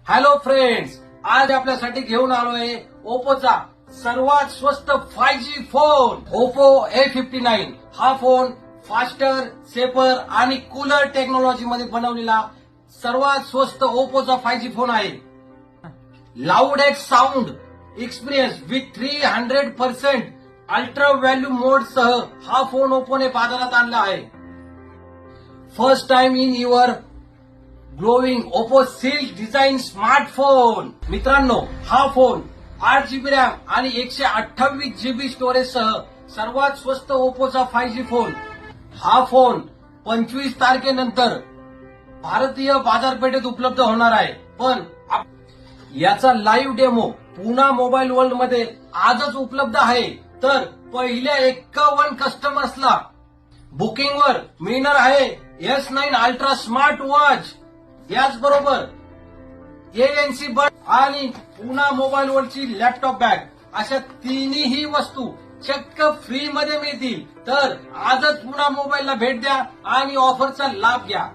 Hello friends, आज आपल्यासाठी घेऊन आलोय ओप्पोचा सर्वात स्वस्त 5G फोन ओप्पो A59। हा फोन फास्टर, सेफर आणि कूलर टेक्नॉलॉजी मध्ये बनवलेला सर्वात स्वस्त ओप्पोचा 5G फोन आहे। Loud X sound experience with 300% ultra value mode सह हा फोन ओप्पोने बाजारात आणला आहे। First time in your glowing Oppo silk design smartphone. मित्रांनो, हा फोन 8GB रॅम आणि 128GB स्टोरेज सह सर्वात स्वस्त ओप्पोचा 5G फोन। हा फोन 25 तारखेनंतर भारतीय बाजारपेठेत उपलब्ध होणार आहे, पण याचा लाईव्ह डेमो पुन्हा मोबाईल वर्ल्ड मध्ये आजच उपलब्ध आहे। तर पहिल्या 51 कस्टमर्सला बुकिंगवर मिळणार आहे S9 अल्ट्रा स्मार्ट वॉच, याचबरोबर ANC बड आणि पुन्हा मोबाईल वरची लॅपटॉप बॅग अशा तिन्ही वस्तू चक्क फ्री मध्ये मिळतील। तर आजच पुन्हा मोबाईलला भेट द्या आणि ऑफरचा लाभ घ्या।